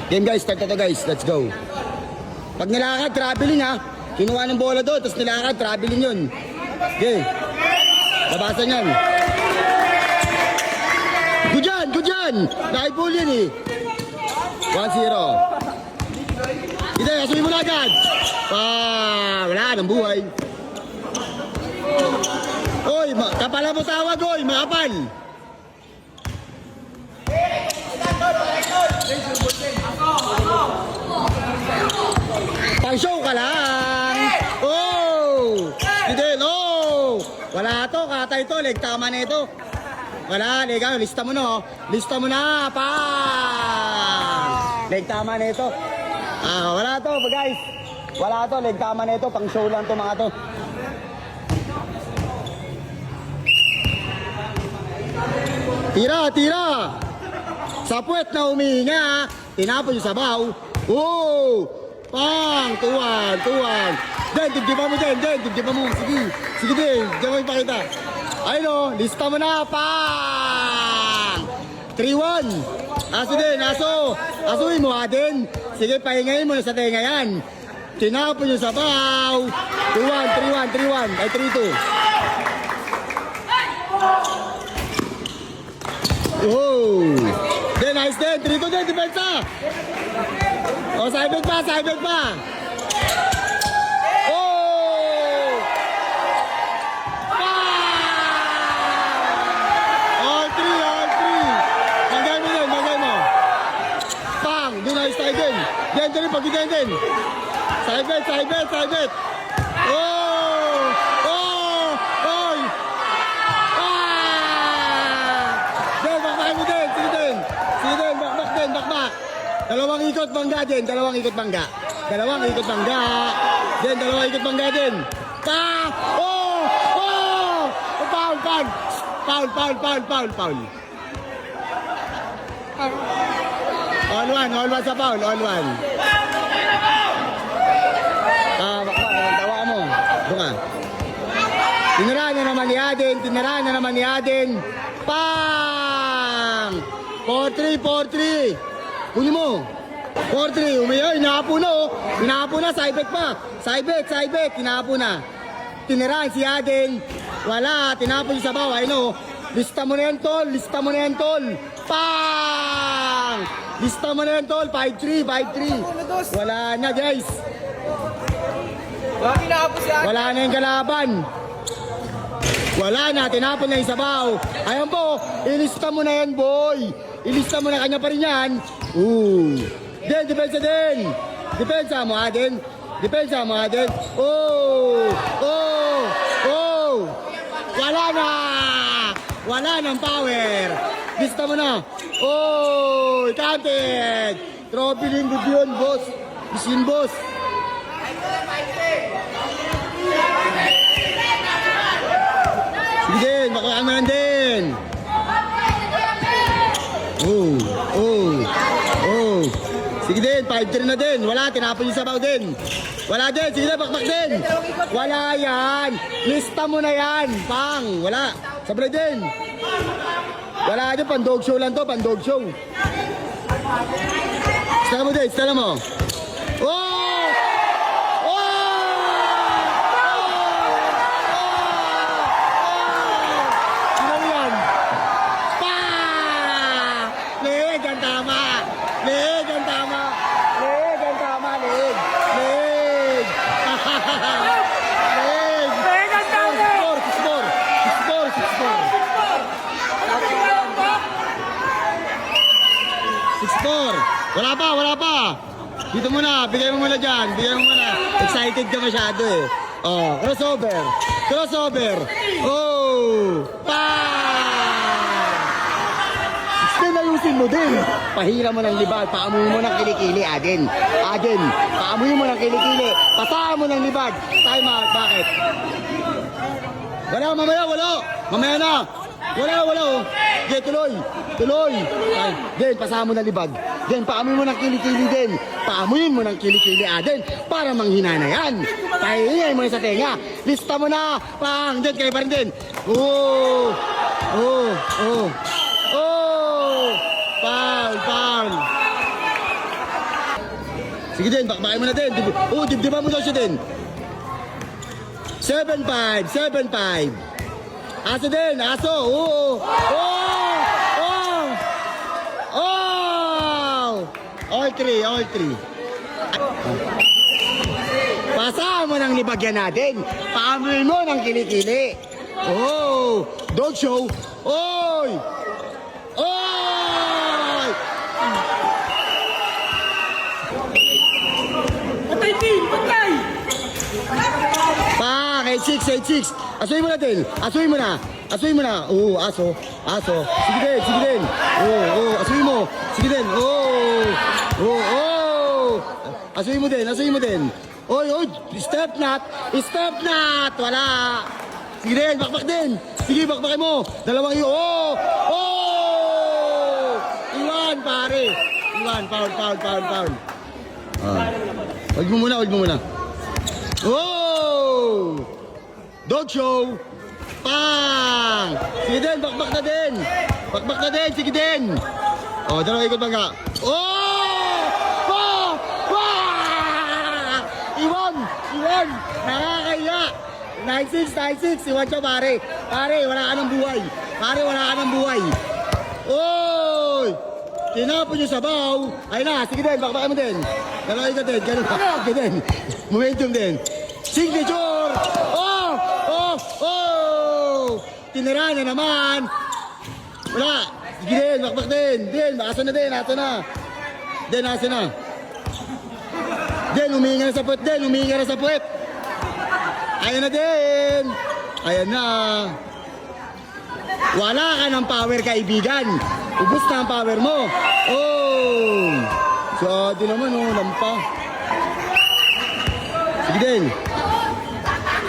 Game guys, start na to guys. Let's go. Pag nilakad, traveling ha. Kinuha ng bola doon, tapos nilakad, traveling yun. Okay. Labasan yan. Good yan, good yan. Nakipul yan eh. 1-0. Ito, asumin mo na agad. Wala nang buhay. Oy, kapala mo tawag, oy, makapal. Pang-show ka lang. Oh! Fidel, oh! Wala to, katay to, leg tama na ito. Wala, leg, lista mo na, oh. Lista mo na, pa! Leg tama na ito. Wala to, guys. Wala to, leg tama na ito, pang-show lang to mga to. Tira, tira! Sa puwet na humihinga, tinapon yung sabaw. Oh! Pang! Tuwan, tuwan. Den, dibdiba mo, Den, dibdiba mo. Sige, sige din, diyan mo ipakita. Ayun o, lista mo na, pang! 3-1. Aso din, aso. Asuin mo, Aden. Sige, pahingayin mo na sa tenga yan. Tinapon yung sabaw. 2-1, 3-1, 3-1. Ay, 3-2. Oh! Den, nice din. 3-2 din, depensa. O, saibig pa, saibig pa. Oh! All 3, all 3. Magay mo din, magay mo. Pang! Doon nice tayo din. Den, din, pag-itin din. Saibig, saibig, saibig. Oh! Oh! Oy! Den, bakbak mo din. Sige din. Sige din, bakbak din, bakbak. Dalawang ikot bangga din, dalawang ikot bangga. Dalawang ikot bangga. Din, dalawang ikot bangga din. Pa! Oh! Oh! Foul, foul. Foul, foul, foul, foul, foul. All one sa foul, all one. Bakbak, ang tawa mo. Doon ka. Tinira na naman ni Aden, tinira na naman ni Aden. Pang! 4-3, 4-3. Kunin mo. 4-3. Umayo. Inapo na oh. Inapo na. Saibek pa. Saibek. Saibek. Inapo na. Tinirahan si Aden. Wala. Tinapo yung sabaw. Ayun oh. Lista mo na yan tol. Lista mo na yan tol. Pang! Lista mo na yan tol. 5-3. 5-3. Wala na guys. Wala na yung kalaban. Wala na. Tinapon na yung sabaw. Ayun po. Ilista mo na yan boy. Ilista mo na kanya pa rin yan. Den, depensa din. Depensa mo, Aden. Depensa mo, Aden. Oh! Oh! Oh! Wala na! Wala ng power. Lista mo na. Oh! Counted! Trophy rin good yun, boss. Bisin, boss. Sige din, makakaman din. Oh, oh, oh. Sige din, 5-3 na din. Wala, tinapon yung sabaw din. Wala din, sige din, bakbak din. Wala yan. Lista mo na yan. Pang, wala. Sablay din. Wala din, pan-dog show lang to, pan-dog show. Stala mo din, stala mo. Oh! Wala pa, wala pa. Dito muna, bigay mo muna dyan. Bigay mo muna. Excited ka masyado eh. Oh, crossover. Crossover. Oh! Pa! Then ayusin mo din. Pahira mo ng libag. Paamuhin mo ng kilikili, Aden. Aden, paamuhin mo ng kilikili. Pasahan mo ng libag. Time out. Bakit? Wala, mamaya, wala. Mamaya na. Wala, wala oh. Okay, tuloy. Tuloy. Den, pasahan mo ng libag. Den, paamuhin mo ng kilikili din. Paamuhin mo ng kilikili, Aden. Para manghina na yan. Pahingay mo sa tenga. Lista mo na. Pang, Den, kayo pa rin din. Oh. Oh. Oh. Oh. Foul, foul. Sige din, bakbakin mo na din. Dibdiban mo daw siya din. 7-5, 7-5. Aso din, aso. Oo. All three. Pasa mo ng libagyan natin. Paamoy mo ng kilikili. Oh, dog show. Oy! Patay, Tim! Patay! Pa, 8-6. Asuhin mo natin. Asuhin mo na. Oo, aso. Sige din. Oo, asuhin mo. Sige din. Oo. Asuhin mo din. Oy, step not. Wala. Sige din, bakbak din. Sige, bakbakin mo. Dalawang iyo. Iwan, pare. Foul. Huwag mo muna. Oh! Dog show! Pang! Sige din, bakbak na din! Sige din! Oh, dalawang ikot bangga. Iwan! Nakakaya! 9-6, iwan siya pare. Pare, wala ka ng buhay. Oy! Tinapon yung sabaw. Ayun na, sige din, bakbakin mo din. Dalawang ikot din, ganun. Momentum din. Signature! Tinira na naman. Wala. Sige din, bakbak din. Asa na. Huminga na sa puwet. Ayan na din. Ayan na. Wala ka ng power, kaibigan. Ubus na ang power mo. Di naman, lampa. Sige din.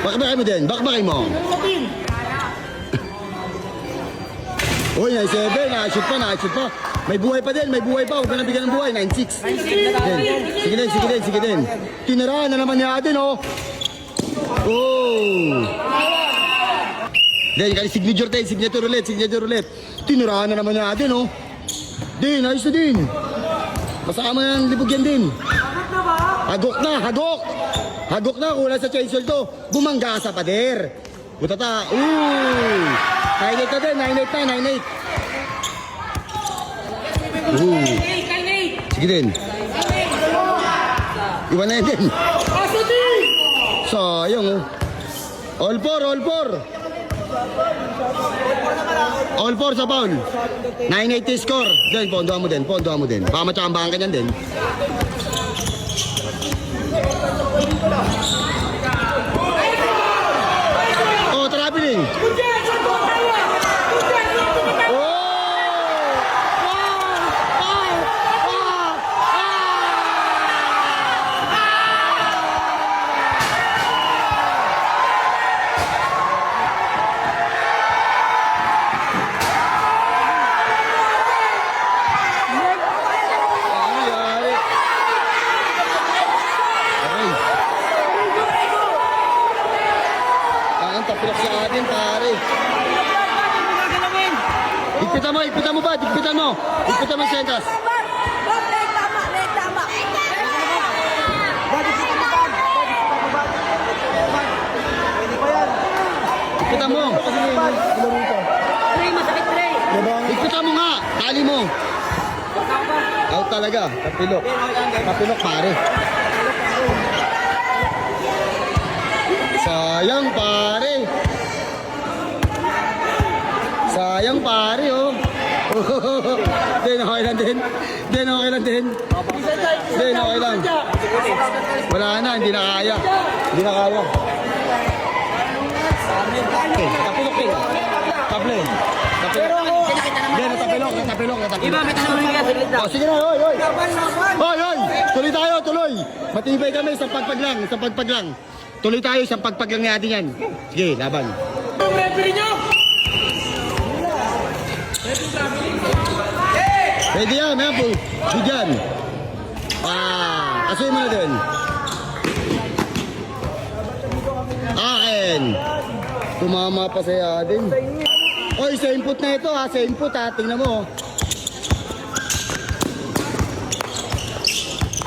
Bakbakin mo. Uy, 9-7. Nakashoot pa. May buhay pa. Huwag ka nabigyan ng buhay. 9-6. Sige din. Tinira na naman niya din, Then, signature ulit. Tinira na naman niya din, Din, ayos na din. Masama ng libog yan din. Hagok na, kulang sa chainsaw to. Bumangga sa pader. Butata. 9-8 na din, 9-8. Sige din. Iwan na yan din. Sayang, All four sa foul. 9-8 score. Then, pondohan mo din. Baka matsambahan ka niyan din. Traveling. Tapilok sa atin, pare. Higpitan mo ba? Higpitan mo yung sentras. Higpitan mo. Higpitan mo nga. Tali mo. Out talaga. Tapilok, pare. Sayang pare, okay lang din. Wala na, hindi na kaya. Tapilok din. Tablin. Natapilok. Sige na, hoy. Tuloy. Matibay kami sa pagpag lang. Tuloy tayo sa pagpag lang natin yan. Sige, laban. Pwede yan, po. Bigyan. Asuhin mo na din. Akin. Tumama pa sa din. Oy, sa input na ito ha. Sa input ha. Tingnan mo.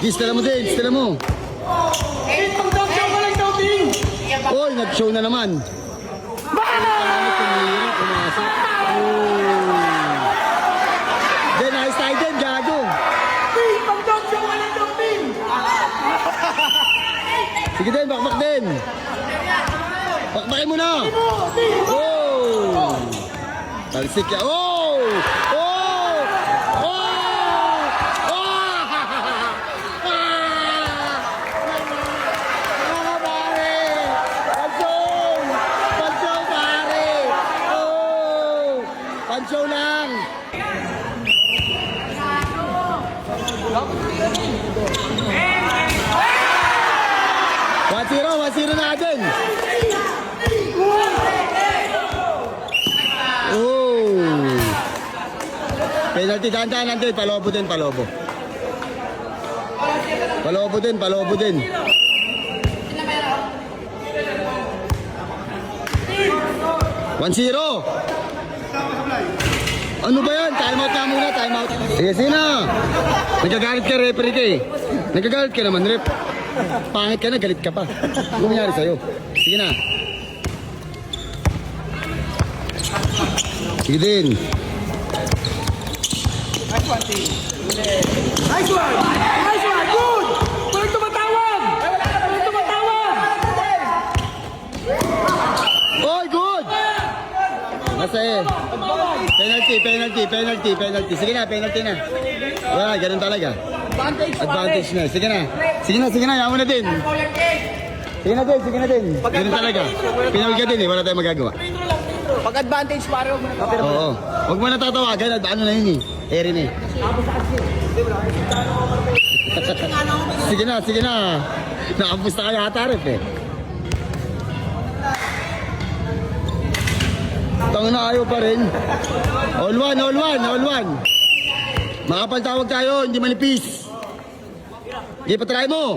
Gis, tala mo din, tala mo. Pag-down ka lang daw, Ting. Oy, nag-show na naman. Pumasok. Oh. Then, ayos tayo din, gago. Ting, pag-down ka lang daw, Ting. Sige din, bakbak din. Bakbakin mo na. Ting. Oh! Talsik ya. Oh! Oh! Oh! Oh! Mga pare! Pansyaw! Pansyaw, pare! Oh! Pansyaw lang! One zero natin! Oh! Penalty, dahan-dahan natin. Palobo din, palobo. Palobo din, palobo din. One zero. Ano ba yan? Time out na muna, time out. Sige, sige na. Nagagalit ka, referee ka eh. Nagagalit ka naman, rep. Pangit ka na, galit ka pa. Ano nangyari sa'yo? Sige na. Sige din. Nice one, Ting. Nice one. Nice one. Good. Walang tumatawag. Walang tumatawag. Oy, good! Kasi, penalty. Sige na, penalty na. Wala, ganun talaga. Advantage na. Sige na, yaman na din. Sige na din. Ganun talaga. Pinawag ka din eh, wala tayong magagawa. Pag-advantage, pare, huwag mo na tapos. Oo. Huwag mo na tatawagan, ano na yun eh. Eri na eh. Sige na. Nakapusta ka yata rep eh. Tangina ayaw pa rin. All one. Makapaltawag tayo, hindi manipis. Hindi pa try mo.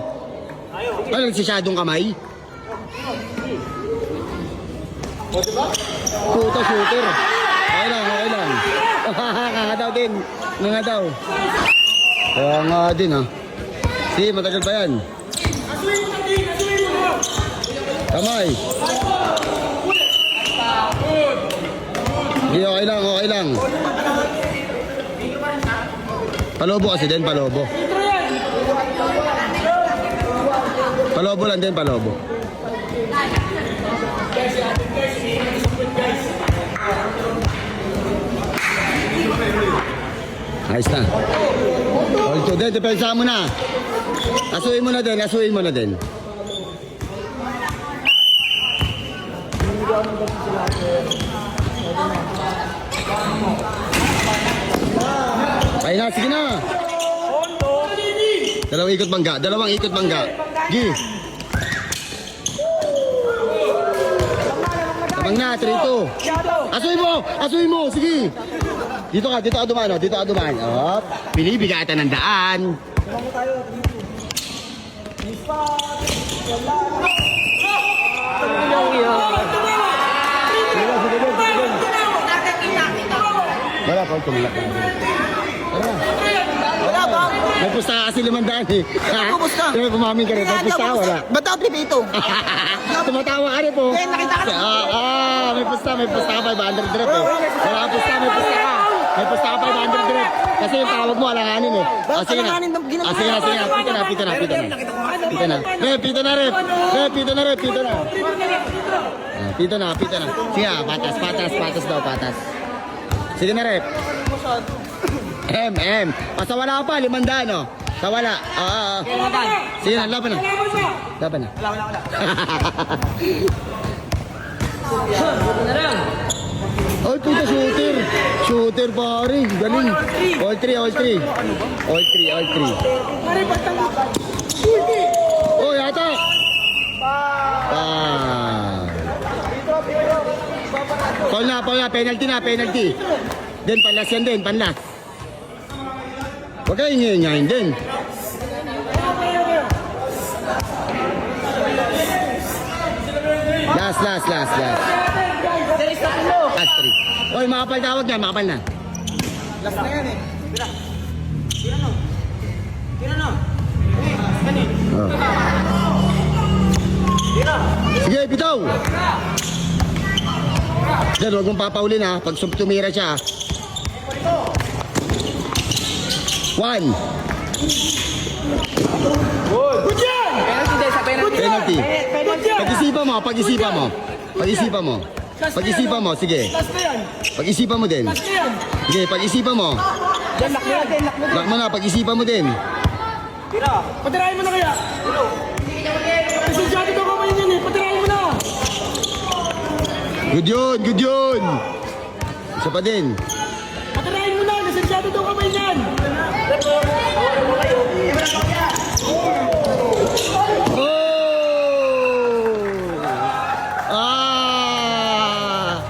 Ano, nagsisyadong kamay? Puta shooter. Okay lang. Nga din. Kaya nga din ha. Sige, matagal pa yan. Kamay. Sige, okay lang. Palobo kasi din, palobo. Palobo lang din, palobo. Ayos na. All to din, depensa mo na. Asuhin mo na din. Ayun na, sige na. Dalawang ikot bangga. Gi. Tabang na, 3-2. Asuhin mo, sige. Dito ka dumaan. Oh, binibigatan ng daan. Wala pa, tumulak na. Wala ba? May pusta kasi 500 eh. Ano pusta? Kaya pumamin ka rin. May pusta, wala. Ba't ako dito? Tumatawa ka rin po. Eh, nakita ka na. May pusta ka 500 drop eh. Wala ka pusta ka. May pusta ka 500 drop. Kasi yung tawag mo, alanganin eh. Sige na. Pita na. Pita na. Sige, patas. Sige na, rep. Pasawala pa, 500 no? Sawala. Oo. Sige na, laban na. Wala. Ay, puta, shooter pare, galing. All three. Oh, yata. Paul na, penalty. Then panlas yan din, panlas. Huwag kayo ngayon din. Last. Last 3. Oy, makapal tawag na, makapal na. Last na yan eh. Tira no. Oh. Sige, bitaw! Diyan, huwag mong papaulin ha. Pag tumira siya. 1. Good yan! Penalty. Good yan! Pag-isipan mo, pag-isipan mo. Pag-isipan mo. Pag-isipan mo, sige. Last na yan! Pag-isipan mo din. Last na yan! Sige, pag-isipan mo. Yan, lock mo yan! Lock mo yan! Lock mo na, pag-isipan mo din. Patirahin mo na kaya! Lisensyado daw kamay yan eh! Patirahin mo na! Good yun, good yun. Isa pa din. Patirahin mo na! Lisensyado daw kamay yan! Oh! Ah!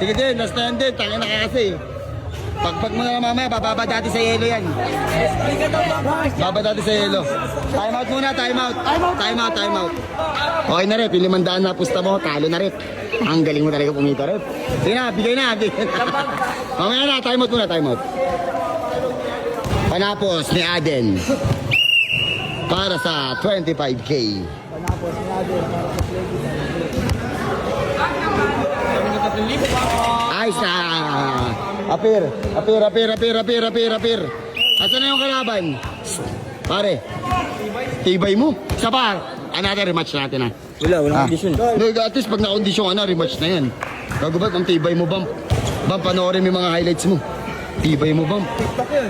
Sige din, last na yan din. Tangin na ka kasi. Pagpag mo na mamaya, bababa dati sa yelo yan. Baba dati sa yelo. Time out muna, time out. Time out, time out. Okay na rep, yung 500 na pusta mo, talo na rep. Ang galing mo talaga pumito rep. Sige na, bigay na. Mamaya na, time out muna, time out. Panapos ni Aden. Para sa 25K. Ayos na. Apir. Asan na yung kalaban? Pare. Tibay mo. Isa pa. Another rematch natin ha. Walang kondisyon. No, at least pag nakondisyon ka na, rematch na yan. Gago ba, ang tibay mo, Bam? Bam, panoorin mo yung mga highlights mo. Tibay mo, Bam. TikTok yun.